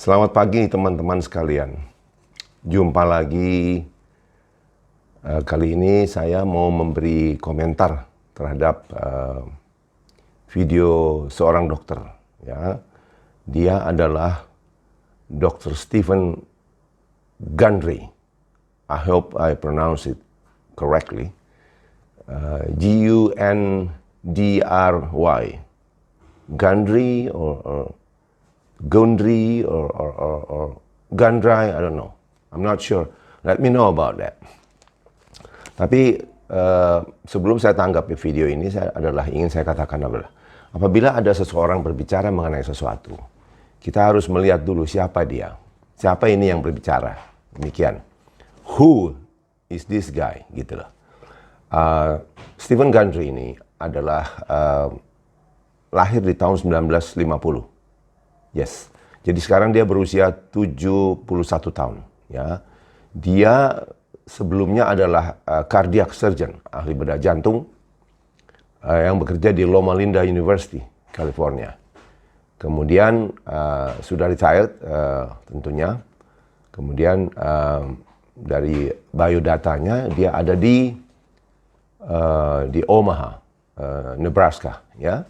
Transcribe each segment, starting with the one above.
Selamat pagi teman-teman sekalian. Jumpa lagi. Kali ini saya mau memberi komentar terhadap video seorang dokter. Ya, dia adalah Dr. Stephen Gundry. I hope I pronounce it correctly. Gundry, Gundry or Gundry or Gundry, I don't know. I'm not sure. Let me know about that. Tapi sebelum saya tanggapi video ini, ingin saya katakan adalah apabila ada seseorang berbicara mengenai sesuatu, kita harus melihat dulu siapa dia. Siapa ini yang berbicara. Demikian. Who is this guy? Gitu loh. Stephen Gundry ini adalah lahir di tahun 1950. Yes. Jadi sekarang dia berusia 71 tahun. Ya. Dia sebelumnya adalah cardiac surgeon, ahli bedah jantung yang bekerja di Loma Linda University, California. Kemudian sudah retired tentunya. Kemudian dari biodatanya dia ada di Omaha, Nebraska. Ya.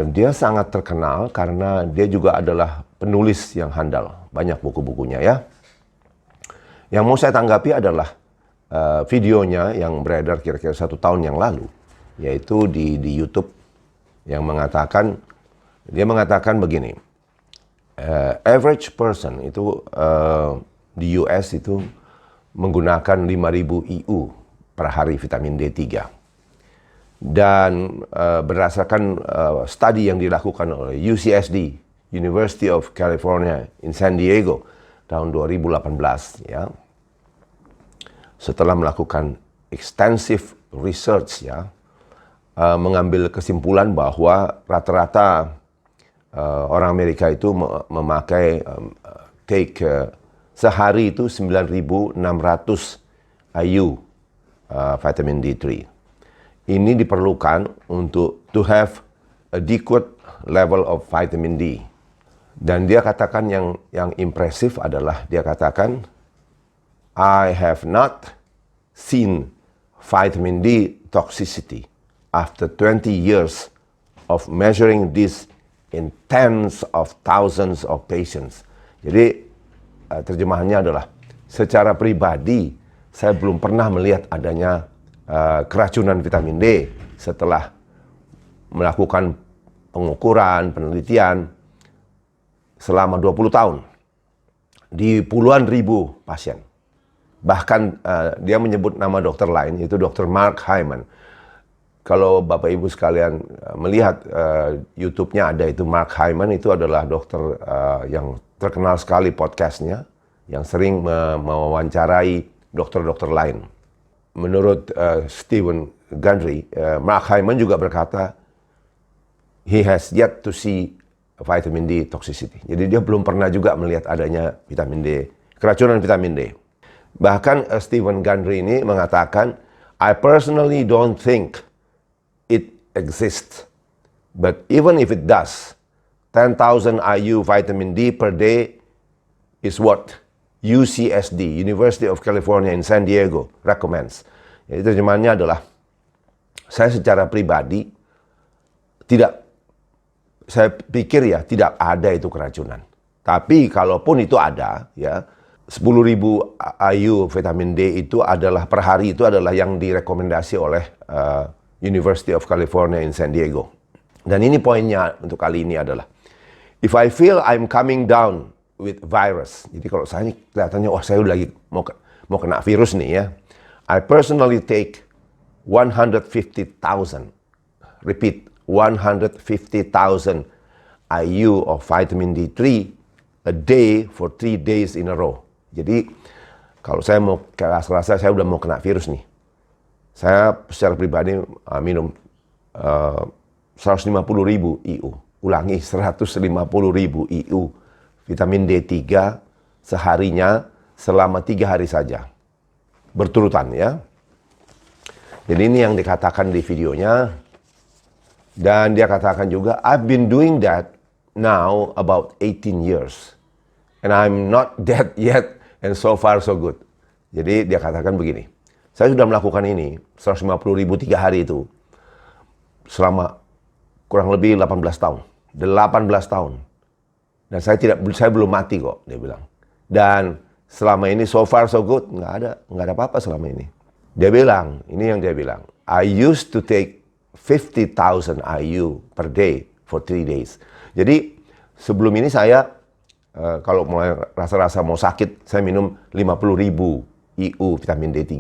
Dia sangat terkenal karena dia juga adalah penulis yang handal. Banyak buku-bukunya ya. Yang mau saya tanggapi adalah videonya yang beredar kira-kira 1 tahun yang lalu. Yaitu di YouTube yang dia mengatakan begini. Average person itu di US itu menggunakan 5.000 IU per hari vitamin D3. Dan berdasarkan studi yang dilakukan oleh UCSD, University of California in San Diego, tahun 2018, ya, setelah melakukan extensive research, ya, mengambil kesimpulan bahwa rata-rata orang Amerika itu memakai sehari itu 9.600 IU vitamin D3. Ini diperlukan untuk to have adequate level of vitamin D. Dan dia katakan yang impresif adalah dia katakan, I have not seen vitamin D toxicity after 20 years of measuring this in tens of thousands of patients. Jadi terjemahannya adalah secara pribadi saya belum pernah melihat adanya keracunan vitamin D setelah melakukan pengukuran, penelitian selama 20 tahun di puluhan ribu pasien. Bahkan dia menyebut nama dokter lain, yaitu Dr. Mark Hyman. Kalau Bapak Ibu sekalian melihat YouTube-nya ada itu Mark Hyman, itu adalah dokter yang terkenal sekali podcastnya, yang sering mewawancarai dokter-dokter lain. Menurut Stephen Gundry, Mark Hyman juga berkata, he has yet to see vitamin D toxicity. Jadi dia belum pernah juga melihat adanya vitamin D, keracunan vitamin D. Bahkan Stephen Gundry ini mengatakan, I personally don't think it exists. But even if it does, 10,000 IU vitamin D per day is what UCSD, University of California in San Diego, recommends. Jadi terjemahannya adalah, saya secara pribadi saya pikir ya tidak ada itu keracunan. Tapi kalaupun itu ada, ya 10.000 IU vitamin D itu adalah per hari, itu adalah yang direkomendasi oleh University of California in San Diego. Dan ini poinnya untuk kali ini adalah, if I feel I'm coming down with virus. Jadi kalau saya ini kelihatannya, saya udah lagi mau kena virus nih ya. I personally take 150,000. Repeat, 150,000 IU of vitamin D3 a day for 3 days in a row. Jadi kalau saya mau rasa saya udah mau kena virus nih. Saya secara pribadi minum 150.000 IU. Ulangi, 150.000 IU. Vitamin D3 seharinya selama 3 hari saja. Berturutan ya. Jadi ini yang dikatakan di videonya. Dan dia katakan juga, I've been doing that now about 18 years. and I'm not dead yet, and so far so good. Jadi dia katakan begini, saya sudah melakukan ini 150.000 3 hari itu selama kurang lebih 18 tahun. 18 tahun. Dan saya belum mati kok, dia bilang. Dan selama ini so far so good, nggak ada apa-apa selama ini. Dia bilang, ini yang dia bilang, I used to take 50,000 IU per day for 3 days. Jadi sebelum ini saya kalau mulai rasa-rasa mau sakit, saya minum 50.000 IU vitamin D3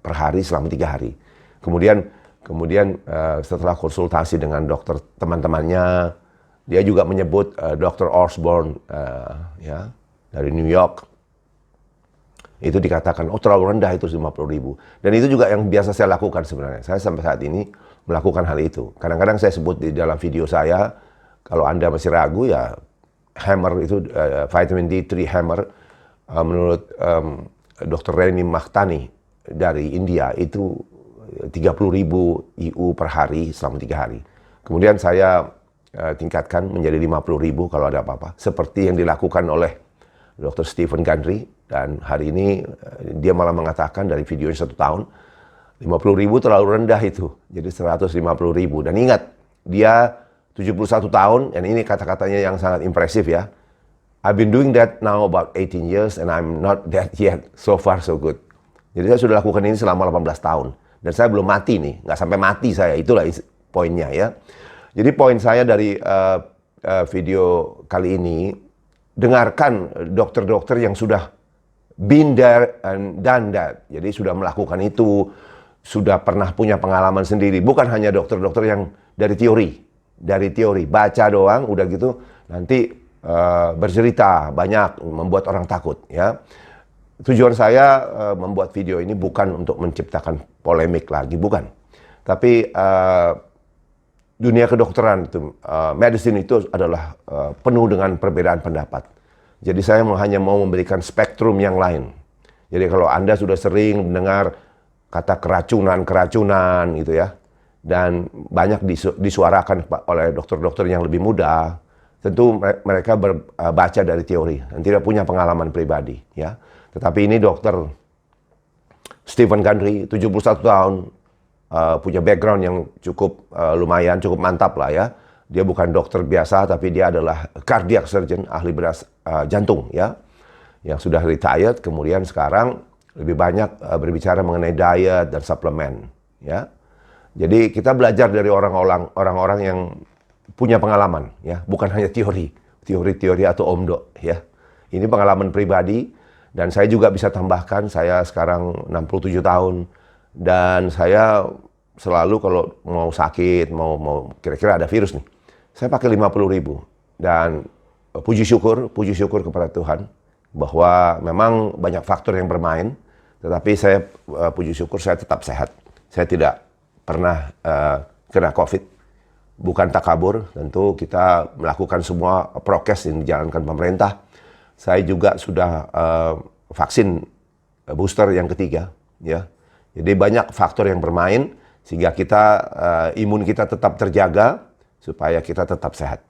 per hari selama 3 hari. Kemudian setelah konsultasi dengan dokter teman-temannya, dia juga menyebut Dr. Osborne ya dari New York. Itu dikatakan, oh terlalu rendah itu 50.000. Dan itu juga yang biasa saya lakukan sebenarnya. Saya sampai saat ini melakukan hal itu. Kadang-kadang saya sebut di dalam video saya, kalau Anda masih ragu ya, Hammer itu, vitamin D3 Hammer, menurut Dr. Reni Mahtani dari India, itu 30.000 IU per hari selama 3 hari. Kemudian saya tingkatkan menjadi 50.000 kalau ada apa-apa. Seperti yang dilakukan oleh Dr. Stephen Gundry. Dan hari ini dia malah mengatakan dari videonya 1 tahun, 50.000 terlalu rendah itu. Jadi 150.000. Dan ingat, dia 71 tahun, dan ini kata-katanya yang sangat impresif ya. I've been doing that now about 18 years and I'm not dead yet. So far so good. Jadi saya sudah lakukan ini selama 18 tahun. Dan saya belum mati nih, nggak sampai mati saya. Itulah poinnya ya. Jadi poin saya dari video kali ini, dengarkan dokter-dokter yang sudah been there and done that. Jadi sudah melakukan itu, sudah pernah punya pengalaman sendiri. Bukan hanya dokter-dokter yang dari teori, baca doang, udah gitu nanti bercerita banyak, membuat orang takut ya. Tujuan saya membuat video ini bukan untuk menciptakan polemik lagi, bukan. Tapi dunia kedokteran itu, medicine itu adalah penuh dengan perbedaan pendapat. Jadi saya hanya mau memberikan spektrum yang lain. Jadi kalau Anda sudah sering mendengar kata keracunan gitu ya, dan banyak disuarakan oleh dokter-dokter yang lebih muda, tentu mereka baca dari teori dan tidak punya pengalaman pribadi ya. Tetapi ini dokter Stephen Gundry, 71 tahun, punya background yang cukup lumayan, cukup mantap lah ya. Dia bukan dokter biasa, tapi dia adalah cardiac surgeon, ahli bedah jantung ya, yang sudah retired, kemudian sekarang lebih banyak berbicara mengenai diet dan suplemen ya. Jadi kita belajar dari orang-orang yang punya pengalaman ya, bukan hanya teori atau omdo ya. Ini pengalaman pribadi, dan saya juga bisa tambahkan, saya sekarang 67 tahun dan saya selalu kalau mau sakit, mau kira-kira ada virus nih, saya pakai 50.000. Dan puji syukur kepada Tuhan bahwa memang banyak faktor yang bermain, tetapi saya puji syukur saya tetap sehat. Saya tidak pernah kena COVID, bukan takabur. Tentu kita melakukan semua prokes yang dijalankan pemerintah. Saya juga sudah vaksin booster yang ketiga, ya. Jadi banyak faktor yang bermain sehingga imun kita tetap terjaga supaya kita tetap sehat.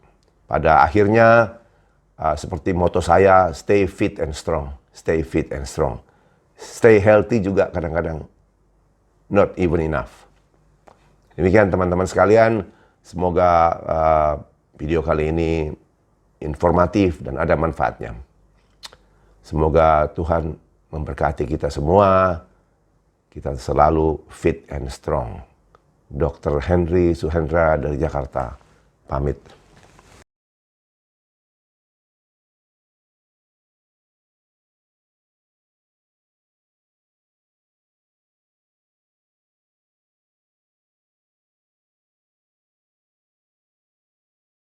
Pada akhirnya seperti moto saya, stay fit and strong, stay fit and strong. Stay healthy juga kadang-kadang not even enough. Demikian teman-teman sekalian, semoga video kali ini informatif dan ada manfaatnya. Semoga Tuhan memberkati kita semua, kita selalu fit and strong. Dr. Henry Suhendra dari Jakarta, pamit.